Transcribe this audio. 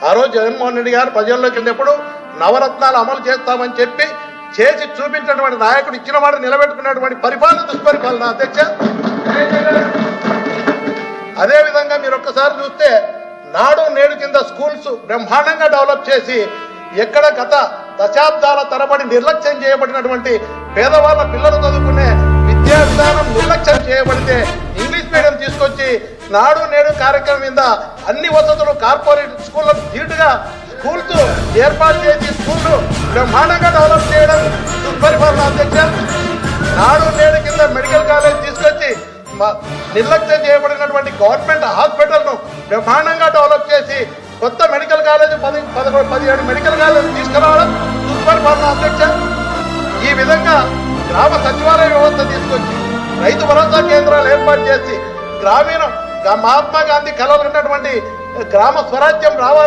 ఆ రోజు జగన్మోహన్ రెడ్డి గారు ప్రజల్లోకి వెళ్ళినప్పుడు నవరత్నాలు అమలు చేస్తామని చెప్పి చేసి చూపించినటువంటి నాయకుడు ఇచ్చిన మాట నిలబెట్టుకున్నటువంటి పరిపాలన దుష్పరిపాలన అధ్యక్ష. అదేవిధంగా మీరు ఒక్కసారి చూస్తే నాడు నేడు కింద స్కూల్స్ బ్రహ్మాండంగా డెవలప్ చేసి ఎక్కడ గత దశాబ్దాల తరబడి నిర్లక్ష్యం చేయబడినటువంటి పేదవాళ్ళ పిల్లలు చదువుకునే విద్యా విధానం నిర్లక్ష్యం చేయబడితే ఇంగ్లీష్ మీడియం తీసుకొచ్చి నాడు నేడు కార్యక్రమం మీద అన్ని వసతులు కార్పొరేట్ స్కూళ్ళకు ధీటుగా స్కూల్స్ ఏర్పాటు చేసి స్కూళ్ళు బ్రహ్మాండంగా డెవలప్ చేయడం దుష్పరిపాలన అధ్యక్ష. నాడు నేడు కింద మెడికల్ కాలేజ్ తీసుకొచ్చి నిర్లక్ష్యం చేయబడినటువంటి గవర్నమెంట్ హాస్పిటల్ను బ్రహ్మాండంగా డెవలప్ చేసి కొత్త మెడికల్ కాలేజ్ 17 మెడికల్ కాలేజ్ తీసుకురావడం దుష్పరిపాలన అధ్యక్ష. ఈ విధంగా గ్రామ సచివాలయ వ్యవస్థ తీసుకొచ్చి రైతు భరోసా కేంద్రాలు ఏర్పాటు చేసి గ్రామీణ మహాత్మా గాంధీ కలలు ఉన్నటువంటి గ్రామ స్వరాజ్యం రావాలని